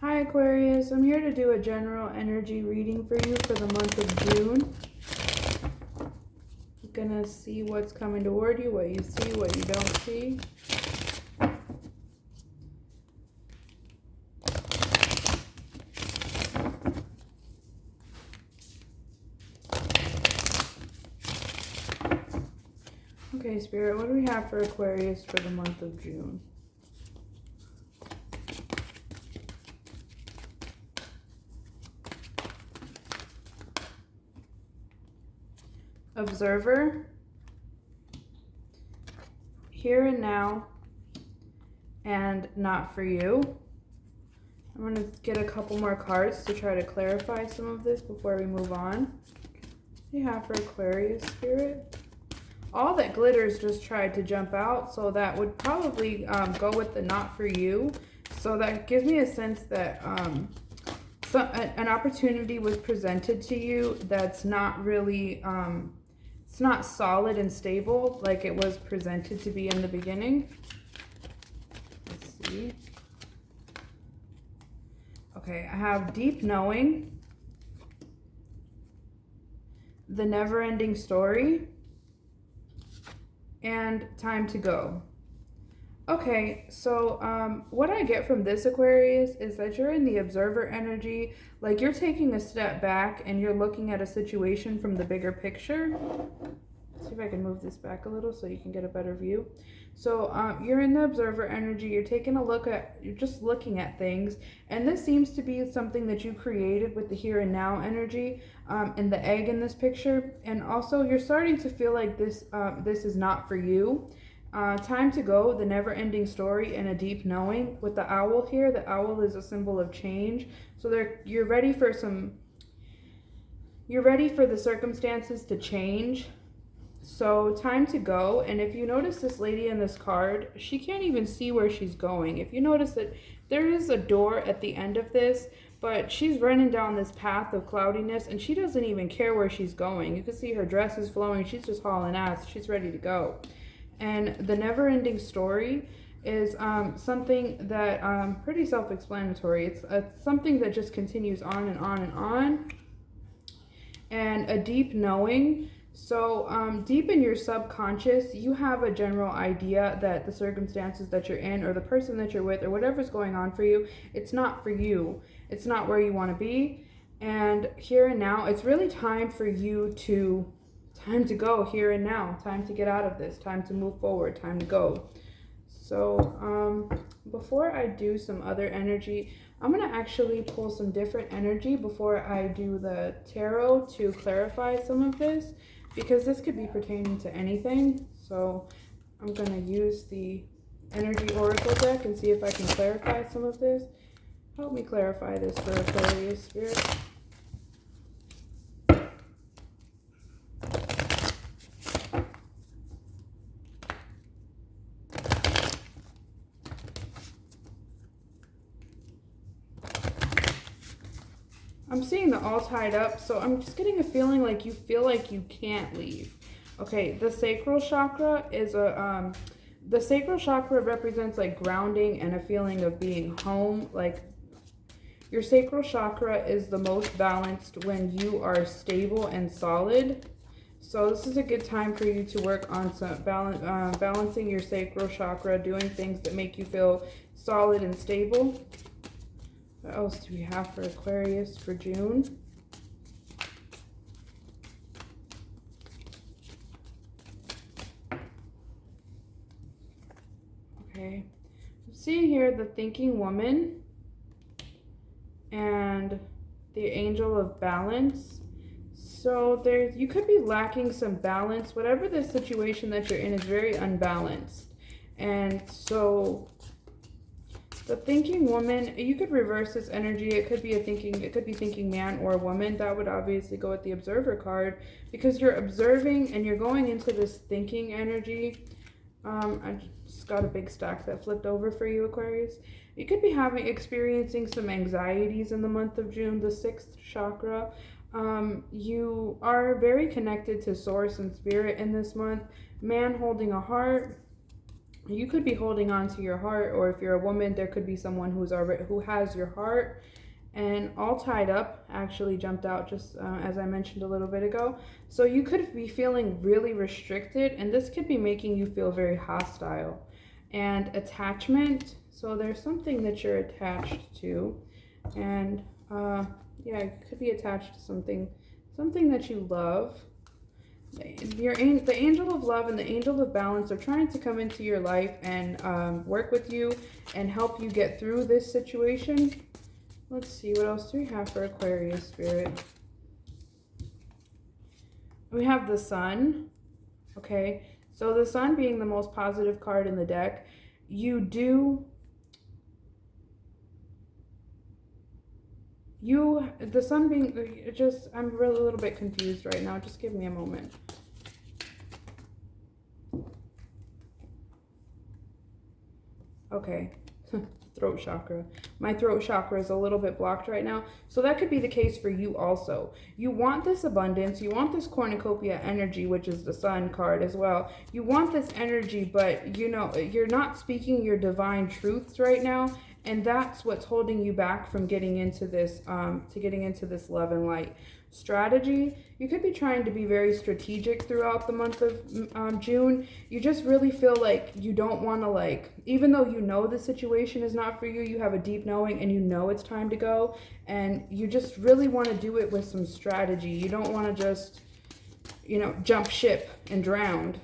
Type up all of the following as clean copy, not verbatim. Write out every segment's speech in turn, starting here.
Hi Aquarius, I'm here to do a general energy reading for you for the month of June. I'm gonna see what's coming toward you, what you see, what you don't see. Okay, Spirit, what do we have for Aquarius for the month of June? Observer, here and now, and not for you. I'm going to get a couple more cards to try to clarify some of this before we move on. What do you have for Aquarius, Spirit? All that glitters just tried to jump out, so that would probably go with the not for you. So that gives me a sense that an opportunity was presented to you that's not really, it's not solid and stable like it was presented to be in the beginning. Let's see. Okay, I have deep knowing, the never-ending story, and time to go. Okay, so what I get from this Aquarius is that you're in the observer energy, like you're taking a step back and you're looking at a situation from the bigger picture. Let's see if I can move this back a little so you can get a better view. So you're in the observer energy, you're taking a look at, you're just looking at things, and this seems to be something that you created with the here and now energy and the egg in this picture. And also you're starting to feel like this is not for you. Time to go, the never-ending story, and a deep knowing. With the owl here, the owl is a symbol of change. So you're ready for the circumstances to change. So time to go. And if you notice this lady in this card, she can't even see where she's going. If you notice that there is a door at the end of this, but she's running down this path of cloudiness and she doesn't even care where she's going. You can see her dress is flowing. She's just hauling ass. She's ready to go. And the never-ending story is something that pretty self-explanatory. It's something that just continues on and on and on. And a deep knowing. So deep in your subconscious, you have a general idea that the circumstances that you're in, or the person that you're with, or whatever's going on for you, it's not for you. It's not where you want to be. And here and now, it's really time for you to... Time to go here and now. Time to get out of this. Time to move forward. Time to go. So before I do some other energy, I'm going to actually pull some different energy before I do the tarot to clarify some of this, because this could be pertaining to anything. So I'm going to use the energy oracle deck and see if I can clarify some of this. Help me clarify this for Aquarius Spirit. I'm seeing the all tied up, so I'm just getting a feeling like you feel like you can't leave. Okay, the Sacral Chakra is the Sacral Chakra represents like grounding and a feeling of being home. Like your Sacral Chakra is the most balanced when you are stable and solid. So this is a good time for you to work on some balancing your Sacral Chakra, doing things that make you feel solid and stable. What else do we have for Aquarius for June? Okay. I'm seeing here the thinking woman and the angel of balance. So you could be lacking some balance. Whatever the situation that you're in is very unbalanced. And so the thinking woman, you could reverse this energy. It could be thinking man or woman. That would obviously go with the observer card, because you're observing and you're going into this thinking energy. I just got a big stack that flipped over for you, Aquarius. You could be experiencing some anxieties in the month of June, the 6th chakra. You are very connected to source and spirit in this month. Man holding a heart. you could be holding on to your heart, or if you're a woman, there could be someone who has your heart. And all tied up actually jumped out just as I mentioned a little bit ago. So you could be feeling really restricted, and this could be making you feel very hostile. And attachment, so there's something that you're attached to, and yeah, it could be attached to something that you love. The angel of love and the angel of balance are trying to come into your life and work with you and help you get through this situation. Let's see, what else do we have for Aquarius spirit? We have the Sun. Okay, so the Sun being the most positive card in the deck, the Sun being, I'm really a little bit confused right now. Just give me a moment. Okay. Throat chakra. My throat chakra is a little bit blocked right now. So that could be the case for you also. You want this abundance. You want this cornucopia energy, which is the Sun card as well. You want this energy, but you know, you're not speaking your divine truths right now. And that's what's holding you back from getting into this, love and light strategy. You could be trying to be very strategic throughout the month of June. You just really feel like you don't want to, even though you know the situation is not for you, you have a deep knowing and you know it's time to go, and you just really want to do it with some strategy. You don't want to just, jump ship and drown.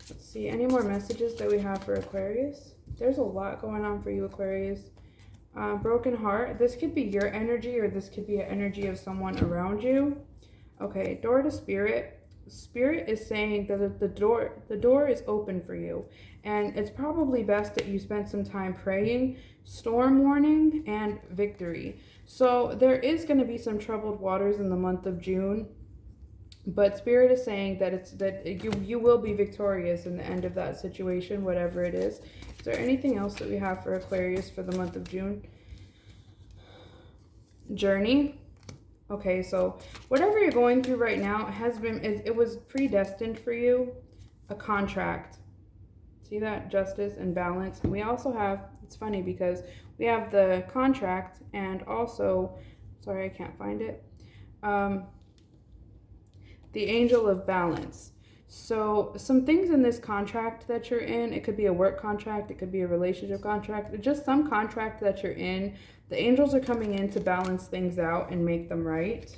Let's see, any more messages that we have for Aquarius? There's a lot going on for you, Aquarius. Broken heart. This could be your energy, or this could be an energy of someone around you. Okay, door to spirit. Spirit is saying that the door is open for you, and it's probably best that you spend some time praying, storm warning, and victory. So there is going to be some troubled waters in the month of June, but Spirit is saying that you will be victorious in the end of that situation, whatever it is. Is there anything else that we have for Aquarius for the month of June? Journey. Okay, so whatever you're going through right now it was predestined for you. A contract. See that? Justice and balance. And we also have, it's funny because we have the contract and also, sorry, I can't find it. The angel of balance. So some things in this contract that you're in, it could be a work contract, it could be a relationship contract, just some contract that you're in, the angels are coming in to balance things out and make them right.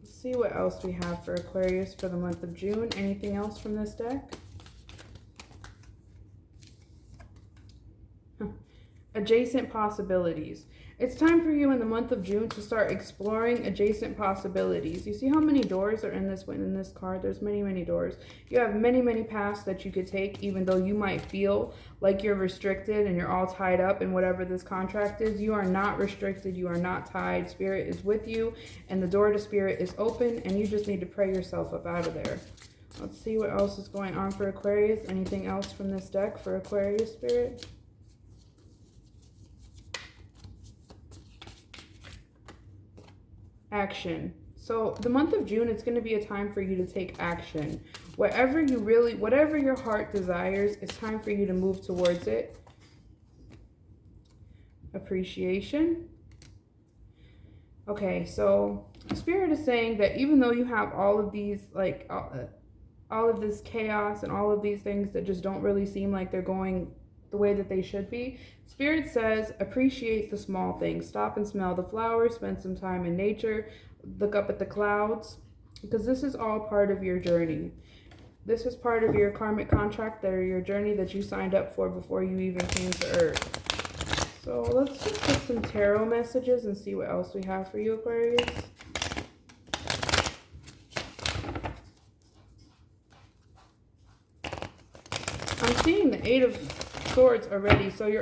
Let's see what else we have for Aquarius for the month of June. Anything else from this deck? Adjacent possibilities. It's time for you in the month of June to start exploring adjacent possibilities. You see how many doors are in this card? There's many, many doors. You have many, many paths that you could take, even though you might feel like you're restricted and you're all tied up in whatever this contract is. You are not restricted. You are not tied. Spirit is with you, and the door to Spirit is open, and you just need to pray yourself up out of there. Let's see what else is going on for Aquarius. Anything else from this deck for Aquarius, Spirit? Action. So the month of June, it's going to be a time for you to take action. Whatever your heart desires, it's time for you to move towards it. Appreciation. Okay, so Spirit is saying that even though you have all of these, all of this chaos and all of these things that just don't really seem like they're going the way that they should be, Spirit says appreciate the small things. Stop and smell the flowers, spend some time in nature, look up at the clouds, because this is all part of your journey. This is part of your karmic contract, or your journey that you signed up for before you even came to Earth. So let's just get some tarot messages and see what else we have for you, Aquarius. I'm seeing the Eight of Swords already. So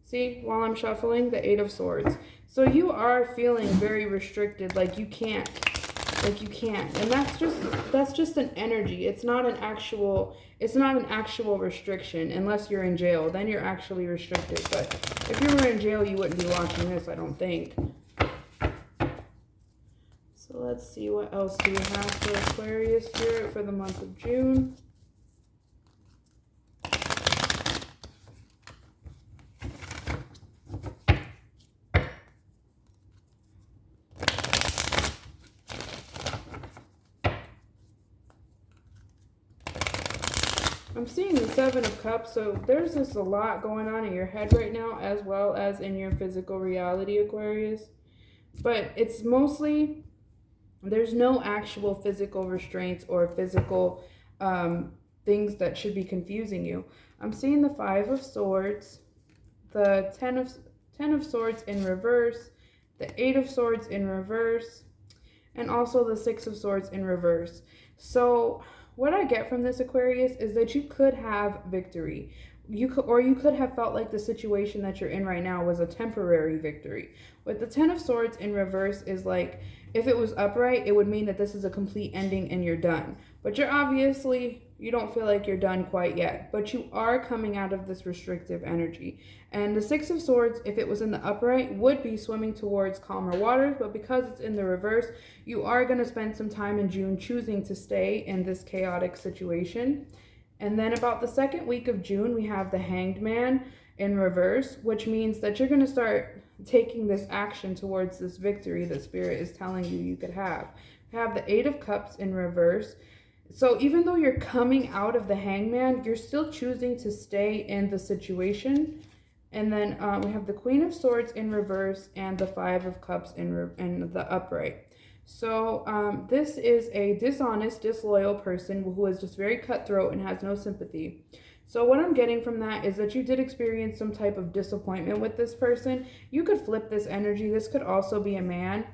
see, while I'm shuffling, the Eight of Swords. So you are feeling very restricted, like you can't. And that's just an energy. It's not an actual restriction unless you're in jail. Then you're actually restricted. But if you were in jail, you wouldn't be watching this, I don't think. So let's see, what else do we have for Aquarius Spirit for the month of June? I'm seeing the Seven of Cups, so there's just a lot going on in your head right now, as well as in your physical reality, Aquarius. But it's mostly, there's no actual physical restraints or physical things that should be confusing you. I'm seeing the Five of Swords, the Ten of Swords in reverse, the Eight of Swords in reverse, and also the Six of Swords in reverse. So what I get from this, Aquarius, is that you could have victory. You could have felt like the situation that you're in right now was a temporary victory. With the Ten of Swords in reverse is like, if it was upright, it would mean that this is a complete ending and you're done. But you don't feel like you're done quite yet. But you are coming out of this restrictive energy. And the Six of Swords, if it was in the upright, would be swimming towards calmer waters. But because it's in the reverse, you are going to spend some time in June choosing to stay in this chaotic situation. And then about the second week of June, we have the Hanged Man in reverse, which means that you're going to start taking this action towards this victory that Spirit is telling you could have. We have the Eight of Cups in reverse. So even though you're coming out of the Hangman, you're still choosing to stay in the situation. And then we have the Queen of Swords in reverse and the Five of Cups in the upright. So this is a dishonest, disloyal person who is just very cutthroat and has no sympathy. So what I'm getting from that is that you did experience some type of disappointment with this person. You could flip this energy. This could also be a man.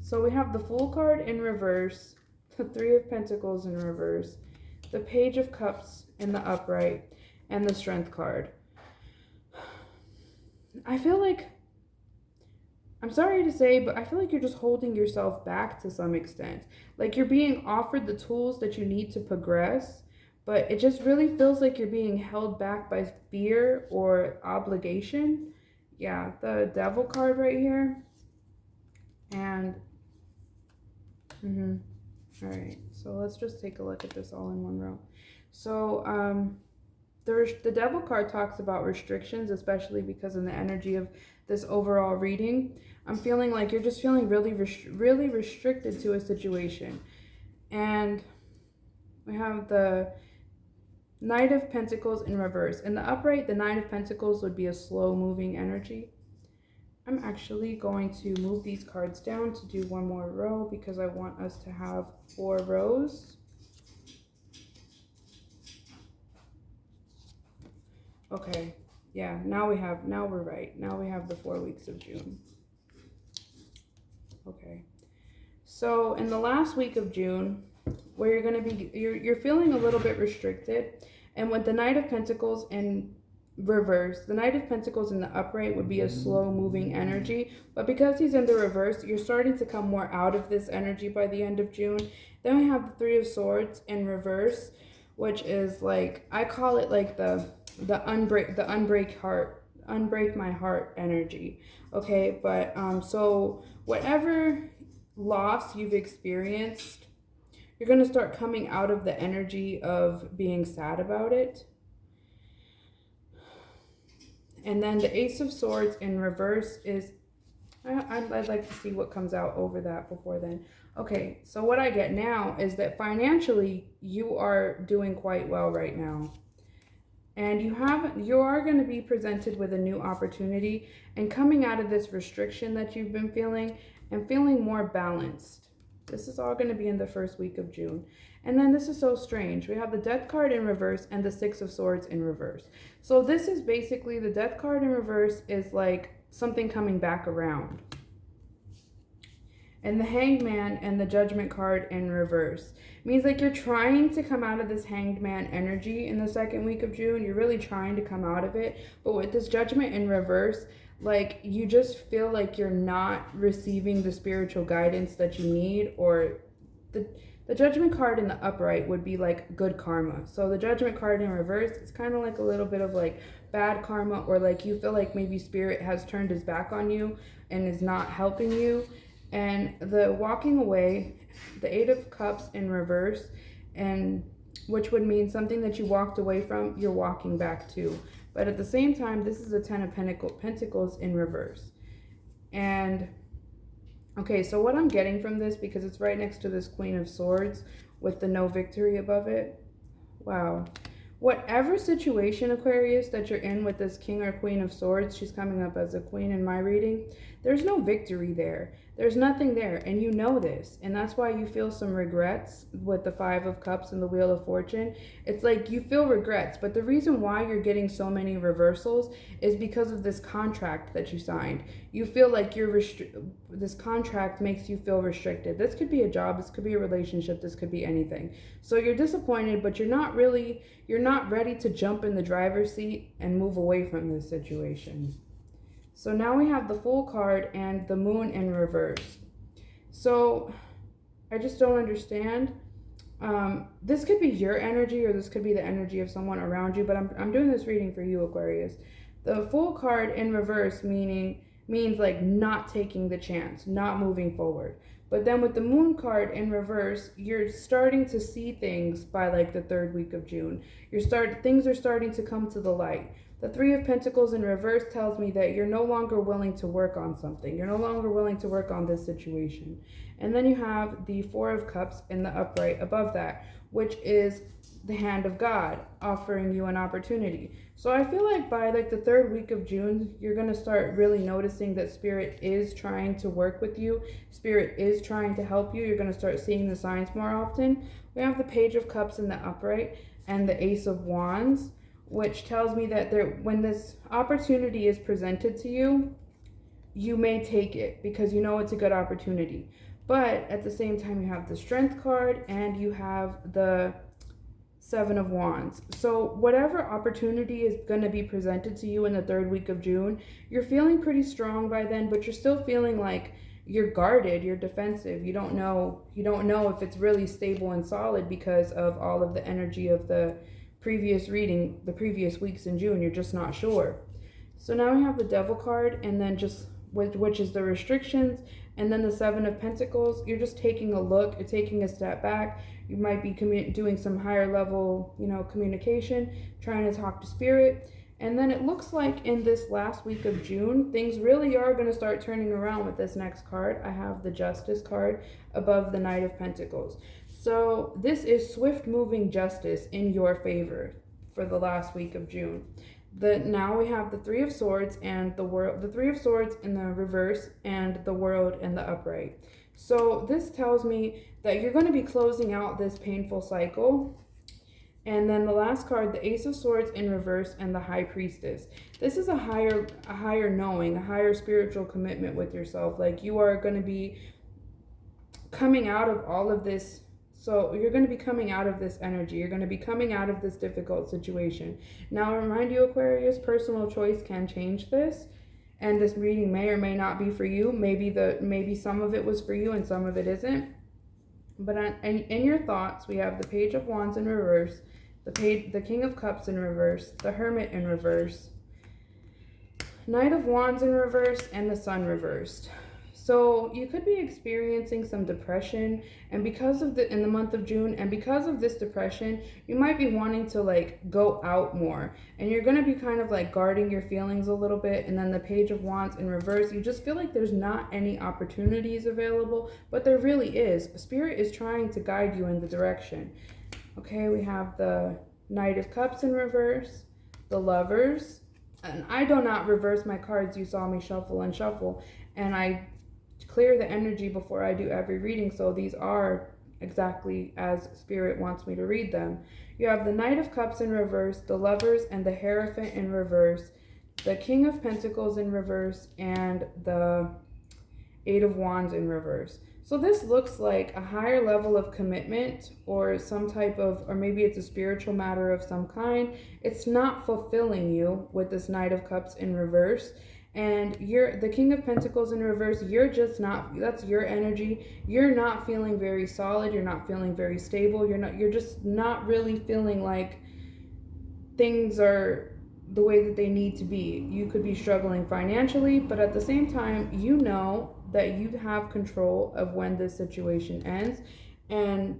So we have the Fool card in reverse, the Three of Pentacles in reverse, the Page of Cups in the upright, and the Strength card. I feel like, I'm sorry to say, but I feel like you're just holding yourself back to some extent. Like you're being offered the tools that you need to progress, but it just really feels like you're being held back by fear or obligation. Yeah, the Devil card right here. And, all right, so let's just take a look at this all in one row. So, the Devil card talks about restrictions, especially because in the energy of this overall reading, I'm feeling like you're just feeling really restricted to a situation. And we have the Knight of Pentacles in reverse. In the upright, the Knight of Pentacles would be a slow-moving energy. I'm actually going to move these cards down to do one more row because I want us to have 4 rows. Okay, yeah, now we're right. Now we have the 4 weeks of June. Okay, so in the last week of June, where you're going to be, you're feeling a little bit restricted. And with the Knight of Pentacles in reverse, the Knight of Pentacles in the upright would be a slow moving energy. But because he's in the reverse, you're starting to come more out of this energy by the end of June. Then we have the Three of Swords in reverse, which is like, I call it like the unbreak my heart energy. Okay, but so whatever loss you've experienced, you're going to start coming out of the energy of being sad about it. And then the Ace of Swords in reverse is, I'd like to see what comes out over that before then. Okay, so what I get now is that financially, you are doing quite well right now. And you are going to be presented with a new opportunity and coming out of this restriction that you've been feeling and feeling more balanced. This is all going to be in the first week of June. And then this is so strange. We have the Death card in reverse and the Six of Swords in reverse. So this is basically, the Death card in reverse is like something coming back around. And the Hanged Man and the Judgment card in reverse means like you're trying to come out of this Hanged Man energy in the second week of June. You're really trying to come out of it. But with this Judgment in reverse, like you just feel like you're not receiving the spiritual guidance that you need. Or the Judgment card in the upright would be like good karma. So the Judgment card in reverse, it's kind of like a little bit of like bad karma, or like you feel like maybe Spirit has turned his back on you and is not helping you. And the walking away, the Eight of Cups in reverse, and which would mean something that you walked away from, you're walking back to. But at the same time, this is a Ten of Pentacles in reverse. And okay, so what I'm getting from this, because it's right next to this Queen of Swords with the no victory above it. Wow. Whatever situation, Aquarius, that you're in with this King or Queen of Swords, she's coming up as a queen in my reading, there's no victory there. There's nothing there, and you know this. And that's why you feel some regrets with the Five of Cups and the Wheel of Fortune. It's like you feel regrets, but the reason why you're getting so many reversals is because of this contract that you signed. You feel like this contract makes you feel restricted. This could be a job, this could be a relationship, this could be anything. So you're disappointed, but you're not ready to jump in the driver's seat and move away from this situation. So now we have the Fool card and the Moon in reverse. So I just don't understand. This could be your energy, or this could be the energy of someone around you, but I'm doing this reading for you, Aquarius. The Fool card in reverse means like not taking the chance, not moving forward. But then with the Moon card in reverse, you're starting to see things by like the 3rd week of June. Things are starting to come to the light. The Three of Pentacles in reverse tells me that you're no longer willing to work on something. You're no longer willing to work on this situation. And then you have the Four of Cups in the upright above that, which is the hand of God offering you an opportunity. So I feel like by like the 3rd week of June, you're going to start really noticing that Spirit is trying to work with you. Spirit is trying to help you. You're going to start seeing the signs more often. We have the Page of Cups in the upright and the Ace of Wands, which tells me that when this opportunity is presented to you, you may take it because you know it's a good opportunity. But at the same time, you have the Strength card and you have the Seven of Wands. So whatever opportunity is going to be presented to you in the 3rd week of June, you're feeling pretty strong by then, but you're still feeling like you're guarded, you're defensive. You don't know if it's really stable and solid because of all of the energy of the previous reading, the previous weeks in June. You're just not sure. So now we have the Devil card, and then which is the restrictions, and then the Seven of Pentacles. You're just taking a look, you're taking a step back. You might be doing some higher level, communication, trying to talk to Spirit. And then it looks like in this last week of June, things really are going to start turning around with this next card. I have the Justice card above the Knight of Pentacles. So this is swift moving justice in your favor for the last week of June. Now we have the Three of Swords and the World, the Three of Swords in the reverse and the World in the upright. So this tells me that you're going to be closing out this painful cycle. And then the last card, the Ace of Swords in reverse and the High Priestess. This is a higher knowing, a higher spiritual commitment with yourself. Like you are going to be coming out of all of this. So you're going to be coming out of this energy. You're going to be coming out of this difficult situation. Now, I remind you, Aquarius, personal choice can change this. And this reading may or may not be for you. Maybe some of it was for you and some of it isn't. But in your thoughts, we have the Page of Wands in reverse, the King of Cups in reverse, the Hermit in reverse, Knight of Wands in reverse, and the Sun reversed. So you could be experiencing some depression, and in the month of June, and because of this depression, you might be wanting to like go out more, and you're going to be kind of like guarding your feelings a little bit. And then the Page of Wands in reverse, you just feel like there's not any opportunities available, but there really is. Spirit is trying to guide you in the direction. Okay, we have the Knight of Cups in reverse, the Lovers, and I do not reverse my cards. You saw me shuffle and shuffle, and I clear the energy before I do every reading, so these are exactly as Spirit wants me to read them. You have the Knight of Cups in reverse, the Lovers and the Hierophant in reverse, the King of Pentacles in reverse, and the Eight of Wands in reverse. So this looks like a higher level of commitment, or some type of, or maybe it's a spiritual matter of some kind. It's not fulfilling you with this Knight of Cups in reverse. And the King of Pentacles in reverse, you're just not, that's your energy. You're not feeling very solid. You're not feeling very stable. You're just not really feeling like things are the way that they need to be. You could be struggling financially, but at the same time, you know that you have control of when this situation ends. And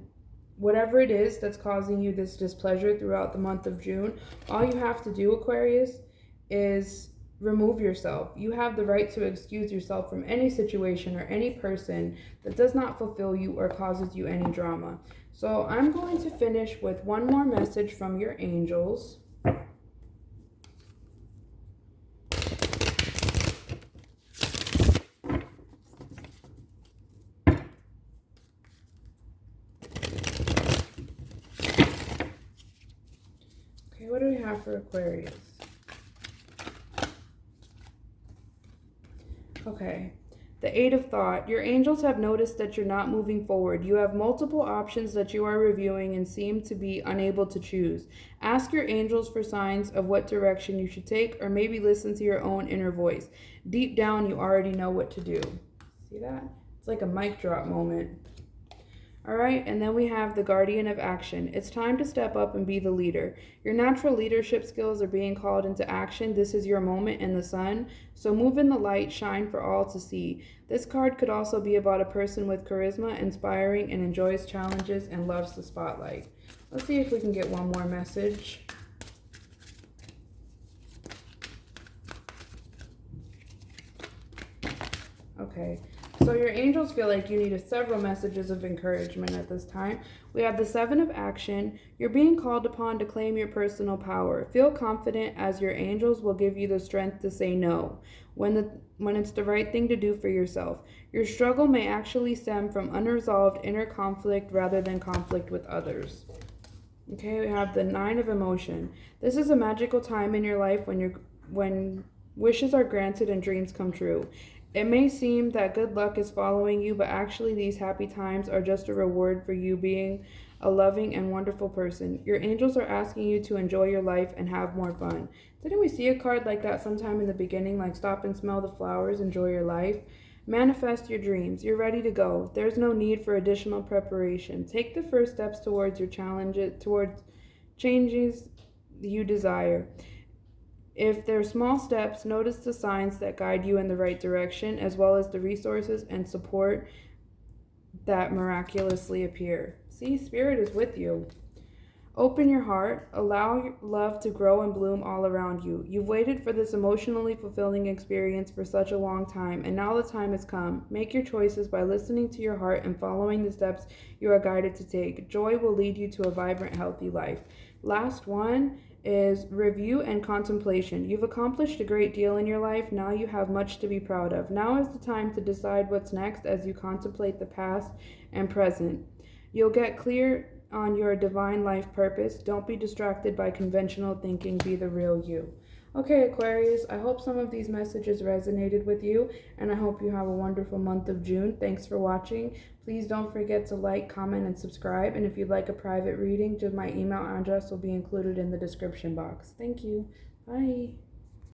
whatever it is that's causing you this displeasure throughout the month of June, all you have to do, Aquarius, is remove yourself. You have the right to excuse yourself from any situation or any person that does not fulfill you or causes you any drama. So I'm going to finish with one more message from your angels. Okay, what do we have for Aquarius? Okay. The Eight of Thought. Your angels have noticed that you're not moving forward. You have multiple options that you are reviewing and seem to be unable to choose. Ask your angels for signs of what direction you should take, or maybe listen to your own inner voice. Deep down, you already know what to do. See that? It's like a mic drop moment. All right, and then we have the Guardian of Action. It's time to step up and be the leader. Your natural leadership skills are being called into action. This is your moment in the sun. So move in the light, shine for all to see. This card could also be about a person with charisma, inspiring, and enjoys challenges and loves the spotlight. Let's see if we can get one more message. Okay. So your angels feel like you need several messages of encouragement at this time. We have the Seven of Action. You're being called upon to claim your personal power. Feel confident, as your angels will give you the strength to say no when it's the right thing to do for yourself. Your struggle may actually stem from unresolved inner conflict rather than conflict with others. Okay, we have the Nine of Emotion. This is a magical time in your life when wishes are granted and dreams come true. It may seem that good luck is following you, but actually these happy times are just a reward for you being a loving and wonderful person. Your angels are asking you to enjoy your life and have more fun. Didn't we see a card like that sometime in the beginning, like stop and smell the flowers, enjoy your life? Manifest your dreams. You're ready to go. There's no need for additional preparation. Take the first steps towards your challenges, towards changes you desire. If they're small steps, notice the signs that guide you in the right direction, as well as the resources and support that miraculously appear. See, Spirit is with you. Open your heart. Allow your love to grow and bloom all around you. You've waited for this emotionally fulfilling experience for such a long time, and now the time has come. Make your choices by listening to your heart and following the steps you are guided to take. Joy will lead you to a vibrant, healthy life. Last one is review and contemplation. You've accomplished a great deal in your life. Now you have much to be proud of. Now is the time to decide what's next as you contemplate the past and present. You'll get clear on your divine life purpose. Don't be distracted by conventional thinking. Be the real you. Okay, Aquarius, I hope some of these messages resonated with you, and I hope you have a wonderful month of June. Thanks for watching. Please don't forget to like, comment, and subscribe. And if you'd like a private reading, just my email address will be included in the description box. Thank you. Bye.